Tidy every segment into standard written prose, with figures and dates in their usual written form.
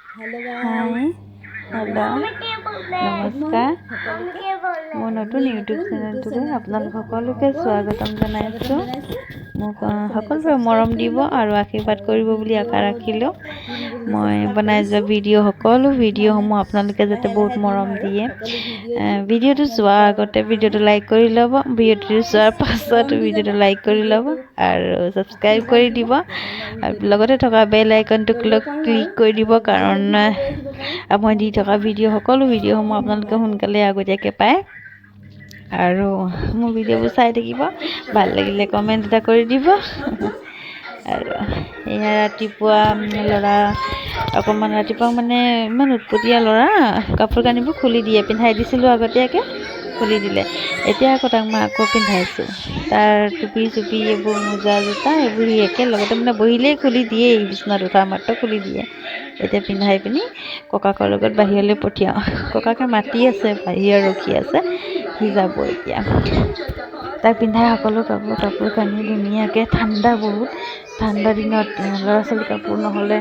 Hi hello' নমস্কাৰ মোৰ নতুন ইউটিউব চেনেলটোলৈ আপোনালোক সকলোকে স্বাগতম জনাইছোঁ। মোক সকলোৰে মৰম দিব আৰু আশীৰ্বাদ কৰিব বুলি আশা ৰাখিলোঁ। মই বনাই যোৱা সকলো ভিডিঅ'সমূহ আপোনালোকে যাতে বহুত মৰম দিয়ে। ভিডিঅ'টো চোৱাৰ আগতে ভিডিঅ'টো লাইক কৰি ল'ব, ভিডিঅ'টো চোৱাৰ পাছত ভিডিঅ'টো লাইক কৰি ল'ব আৰু ছাবস্ক্ৰাইব কৰি দিব আৰু লগতে থকা বেল আইকনটো ক্লিক কৰি দিব, কাৰণ মই দি থকা সকলো ভিডিঅ'সমূহ আপোনালোকে সোনকালে আগতীয়াকৈ পায়। আৰু মোৰ ভিডিঅ'বোৰ চাই থাকিব, ভাল লাগিলে কমেণ্ট এটা কৰি দিব। আৰু এয়া ৰাতিপুৱা ল'ৰা অকণমান ৰাতিপুৱা মানে ইমান উৎপতীয়া ল'ৰা, কাপোৰ কানিবোৰ খুলি দিয়ে, পিন্ধাই দিছিলোঁ আগতীয়াকৈ, খুলি দিলে। এতিয়া আকৌ তাক মই আকৌ পিন্ধাইছোঁ। তাৰ টুপি চুপি এইবোৰ মোজা জোতা এইবোৰ সি একেলগতে মানে বহিলেই খুলি দিয়েই, বিচনাত উঠা মাত্ৰ খুলি দিয়ে। এতিয়া পিন্ধাই পিনি ককাকৰ লগত বাহিৰলৈ পঠিয়াওঁ। ককাকে মাতি আছে, বাহিৰত ৰখি আছে, সি যাব এতিয়া। তাক পিন্ধাই সকলো কাপোৰ কানি ধুনীয়াকৈ, ঠাণ্ডা বহুত, ঠাণ্ডা দিনত ল'ৰা ছোৱালী কাপোৰ নহ'লে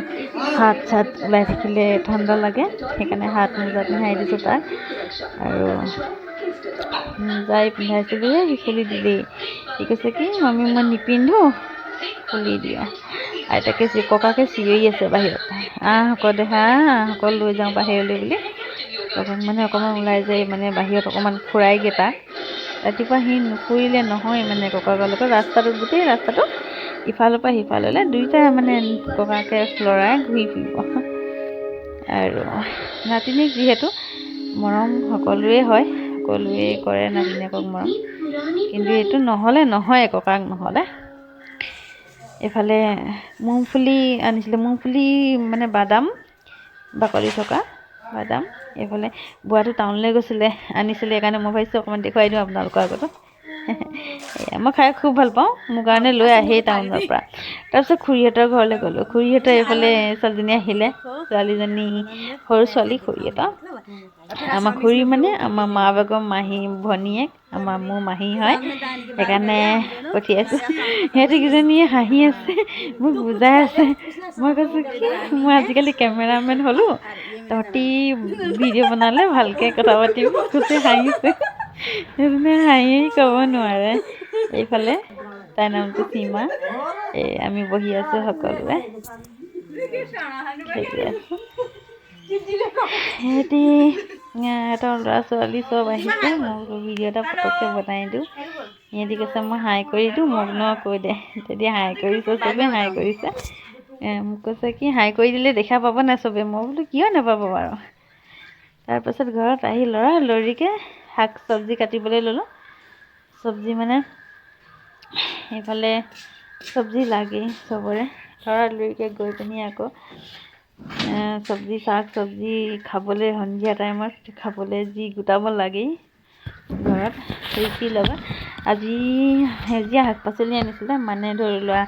হাত চাত ওলাই থাকিলে ঠাণ্ডা লাগে, সেইকাৰণে হাত মোজা পিন্ধাই দিছোঁ তাক। আৰু মোজাই পিন্ধাইছিলোঁ যে সি খুলি দিলেই। সি কৈছে কি মামী মই নিপিন্ধোঁ, খুলি দিওঁ। আইতাকে ককাকে চিঞৰি আছে বাহিৰত, সকলো লৈ যাওঁ বাহিৰলৈ বুলি। ককাক মানে অকণমান ওলাই যায়, মানে বাহিৰত অকণমান ফুৰাইগৈ তাক। ৰাতিপুৱা সি নুফুৰিলে নহয়, মানে ককাকৰ লগত ৰাস্তাটো, গোটেই ৰাস্তাটো ইফালৰ পৰা সিফাললৈ দুইটাই মানে ককাকে ল'ৰাই ঘূৰি ফুৰিব। আৰু নাতিনীক যিহেতু মৰম সকলোৱে হয়, সকলোৱে কৰে নাতিনীয়েকক মৰম, কিন্তু এইটো নহ'লে নহয়, ককাক নহ'লে। এইফালে মুংফলি আনিছিলে, মুংফলি মানে বাদাম, বাকলি থকা বাদাম। এইফালে বুঢ়াটো টাউনলৈ গৈছিলে, আনিছিলে, সেইকাৰণে মই ভাবিছোঁ অকণমান দেখুৱাই দিওঁ আপোনালোকৰ আগতো। মই খাই খুব ভাল পাওঁ, মোৰ কাৰণে লৈ আহেই টাউনৰ পৰা। তাৰপিছত খুৰীহঁতৰ ঘৰলৈ গ'লোঁ। খুৰীহঁতৰ এইফালে ছোৱালীজনী আহিলে, ছোৱালীজনী সৰু ছোৱালী খুৰীহঁতৰ। আমাৰ খুৰী মানে আমাৰ মা বাগৰ মাহী ভনীয়েক, মোৰ মাহী হয়, সেইকাৰণে পঠিয়াইছোঁ। সিহঁতকেইজনীয়ে হাঁহি আছে, মোক বুজাই আছে। মই কৈছোঁ কি মই আজিকালি কেমেৰামেন হ'লোঁ, তহঁতি ভিডিঅ' বনালে ভালকৈ কথা পাতিবি, কৈছে হাঁহিছে। সেইজনে হাঁহি ক'ব নোৱাৰে। এইফালে তাইৰ নামটো সীমা। আমি বহি আছোঁ সকলোৱে, খেলি আছোঁ। সিহঁতি সিহঁতৰ ল'ৰা ছোৱালী চব আহিছে, মই ভিডিঅ' এটা পটককৈ বনাই দিওঁ। সিহঁতি কৈছে মই হাই কৰি দিওঁ, মোক কৈ দে। তেতিয়া হাই কৰিছে, চবেই হাই কৰিছে। মোক কৈছে কি হাই কৰি দিলে দেখা পাব নাই চবেই? মই বোলো কিয় নাপাব বাৰু। তাৰপাছত ঘৰত আহি লৰিকৈ শাক চব্জি কাটিবলৈ ল'লোঁ। চব্জি মানে এইফালে চব্জি লাগেই চবৰে, লৰিকৈ গৈ পিনি আকৌ চব্জি শাক চব্জি খাবলৈ, সন্ধিয়া টাইমত খাবলৈ যি গোটাব লাগেই ঘৰত। ৰুটিৰ লগত আজি সেউজীয়া শাক পাচলি আনিছিলে, মানে ধৰি লোৱা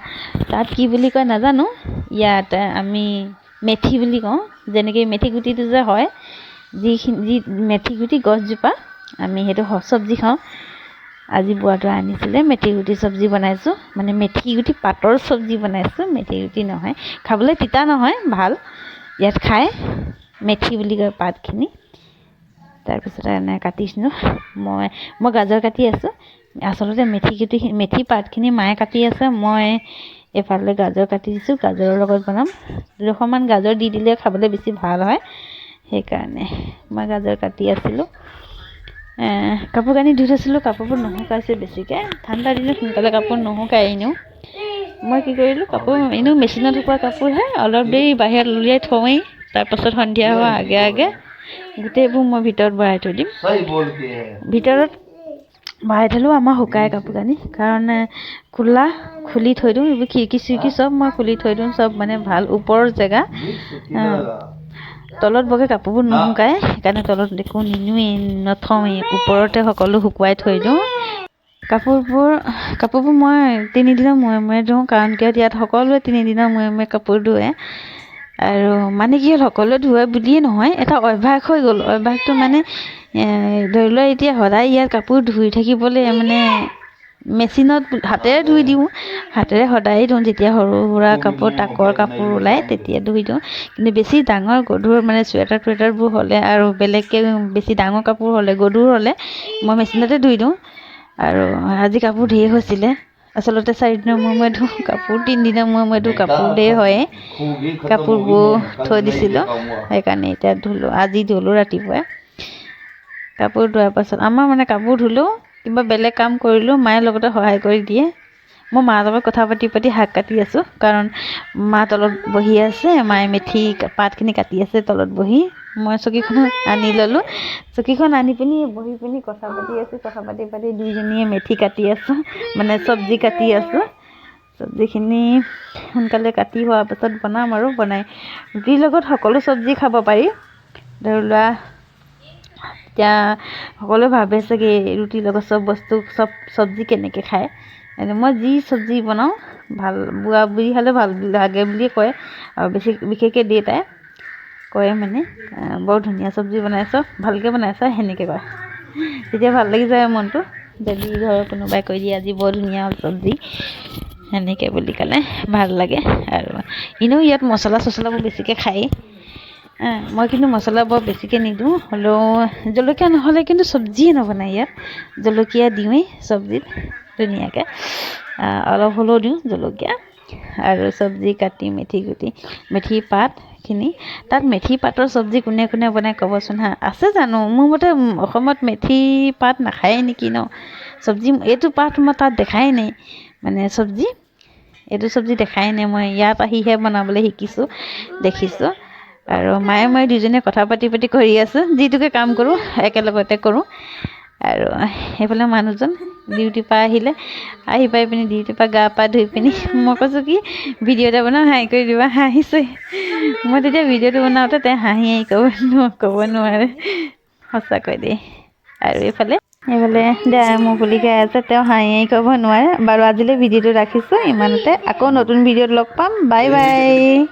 তাত কি বুলি কয় নাজানো, ইয়াত আমি মেথি বুলি কওঁ। যেনেকৈ মেথি গুটিটো যে হয়, যি মেথি গুটি গছজোপা, আমি সেইটো চব্জি খাওঁ। আজি বুঢ়াটোৱে আনিছিলে, মেথি গুটি চব্জি বনাইছোঁ, মানে মেথি গুটি পাতৰ চব্জি বনাইছোঁ, মেথি গুটি নহয়। খাবলৈ তিতা নহয়, ভাল ইয়াত খায়, মেথি বুলি কয় পাতখিনি। তাৰপিছত এনে কাটিছিলোঁ, মই গাজৰ কাটি আছোঁ। আচলতে মেথি পাতখিনি মায়ে কাটি আছে, মই এইফালে গাজৰ কাটি দিছোঁ, গাজৰৰ লগত বনাম। 200মান গাজৰ দি দিলে খাবলৈ বেছি ভাল হয়, সেইকাৰণে মই গাজৰ কাটি আছিলোঁ। কাপোৰ কানি ধুই থৈছিলোঁ, কাপোৰবোৰ নুশুকাইছে বেছিকৈ। ঠাণ্ডা দিনত সোনকালে কাপোৰ নুশুকাই এনেও। মই কি কৰিলোঁ, কাপোৰ এনেও মেচিনত শুকোৱা কাপোৰহে, অলপ দেৰি বাহিৰত উলিয়াই থওঁৱেই। তাৰপাছত সন্ধিয়া হোৱাৰ আগে আগে গোটেইবোৰ মই ভিতৰত ভৰাই থৈ দিম। ভিতৰত ভৰাই থ'লেও আমাৰ শুকাই কাপোৰ কানি, কাৰণ খুলি থৈ দিওঁ। এইবোৰ খিৰিকি চিৰিকি চব মই খুলি থৈ দিওঁ, চব মানে ভাল ওপৰৰ জেগা। তলত বগে কাপোৰবোৰ নুশুকাই, সেইকাৰণে তলত একো নথওঁৱেই, ওপৰতে সকলো শুকুৱাই থৈ দিওঁ। কাপোৰবোৰ মই 3 দিনৰ মূৰে ধুওঁ, কাৰণ কিয় ইয়াত সকলোৱে 3 দিনৰ মূৰে কাপোৰ ধুৱে। আৰু মানে কি হ'ল, সকলোৱে ধুৱে বুলিয়ে নহয়, এটা অভ্যাস হৈ গ'ল। অভ্যাসটো মানে ধৰি লোৱা এতিয়া সদায় ইয়াত কাপোৰ ধুই থাকিবলৈ মানে মেচিনত হাতেৰে ধুই দিওঁ, হাতেৰে সদায় ধুওঁ। যেতিয়া সৰু সুৰা কাপোৰ তাকৰ কাপোৰ ওলায় তেতিয়া ধুই দিওঁ। কিন্তু বেছি ডাঙৰ গধুৰ মানে চুৱেটাৰ টুৱেটাৰবোৰ হ'লে আৰু বেলেগকৈ বেছি ডাঙৰ কাপোৰ হ'লে গধুৰ হ'লে মই মেচিনতে ধুই দিওঁ। আৰু আজি কাপোৰ ধেৰ হৈছিলে, আচলতে 4 দিনৰ মূৰে ধুওঁ কাপোৰ, 3 দিনৰ মূৰে ধুওঁ কাপোৰ, ধেৰ হয়ে। কাপোৰবোৰ থৈ দিছিলোঁ, সেইকাৰণে এতিয়া ধুলোঁ। আজি ধুলোঁ ৰাতিপুৱাই। কাপোৰ ধোৱাৰ পাছত আমাৰ মানে কাপোৰ ধুলেও কিবা বেলেগ কাম কৰিলেও মায়ে লগতে সহায় কৰি দিয়ে। মই মাৰ লগত কথা পাতি পাতি শাক কাটি আছোঁ, কাৰণ মা তলত বহি আছে, মায়ে মেথি পাতখিনি কাটি আছে তলত বহি। মই চকীখন আনি ল'লোঁ, চকীখন আনি পিনি বহি পিনি কথা পাতি আছোঁ। কথা পাতি পাতি দুইজনীয়ে মেথি কাটি আছোঁ, মানে চব্জি কাটি আছোঁ। চব্জিখিনি সোনকালে কাটি হোৱাৰ পাছত বনাম আৰু বনাই ৰুটিৰ লগত সকলো চব্জি খাব পাৰি। ধৰি লোৱা এতিয়া সকলোৱে ভাবে চাগে ৰুটিৰ লগত চব চব্জি কেনেকৈ খায়। মই যি চব্জি বনাওঁ ভাল বুঢ়া বুঢ়ী খালে ভাল লাগে বুলিয়ে কয়, আৰু বিশেষকৈ দেউতাই কয় মানে বৰ ধুনীয়া চব্জি বনাইছ, ভালকৈ বনাইছা, সেনেকৈ কয়। তেতিয়া ভাল লাগি যায় মনটো, যদি ঘৰৰ কোনোবাই কৈ দিয়ে আজি বৰ ধুনীয়া চব্জি, সেনেকৈ বুলি ক'লে ভাল লাগে। আৰু এনেও ইয়াত মছলা চছলাবোৰ বেছিকৈ খায়েই। মই কিন্তু মছলা বৰ বেছিকৈ নিদিওঁ, হ'লেও জলকীয়া নহ'লে কিন্তু চব্জিয়ে নবনায় ইয়াত। জলকীয়া দিওঁৱেই চব্জিত ধুনীয়াকৈ, অলপ হ'লেও দিওঁ জলকীয়া। আৰু চব্জি কাটি মেথি পাতখিনি, তাত মেথি পাতৰ চব্জি কোনে কোনে বনাই ক'বচোন হা। আছে জানো? মোৰ মতে অসমত মেথি পাত নাখায়েই নেকি ন চব্জি। এইটো পাত মই তাত দেখাই নাই, মানে চব্জি এইটো চব্জি দেখাই নাই। মই ইয়াত আহিহে বনাবলৈ শিকিছোঁ, দেখিছোঁ। আৰু মায়ে মই দুইজনীয়ে কথা পাতি পাতি কৰি আছোঁ, যিটোকে কাম কৰোঁ একেলগতে কৰোঁ। আৰু সেইফালে মানুহজন ডিউটিৰ পৰা আহি পাই পিনি ডিউটিৰ পৰা গা পা ধুই পিনি মই কৈছোঁ কি ভিডিঅ' এটা বনাওঁ, হাঁহি কৰি দিবা। হাঁহিছে। মই তেতিয়া ভিডিঅ'টো বনাওঁতে তাই হাঁহি ক'ব নোৱাৰে, সঁচাকৈ দেই। আৰু এইফালে দেয়াই মোৰ বুলি গাই আছে, তেওঁ হাঁহি ক'ব নোৱাৰে। বাৰু আজিলৈ ভিডিঅ'টো ৰাখিছোঁ ইমানতে, আকৌ নতুন ভিডিঅ'ত লগ পাম। Bye bye.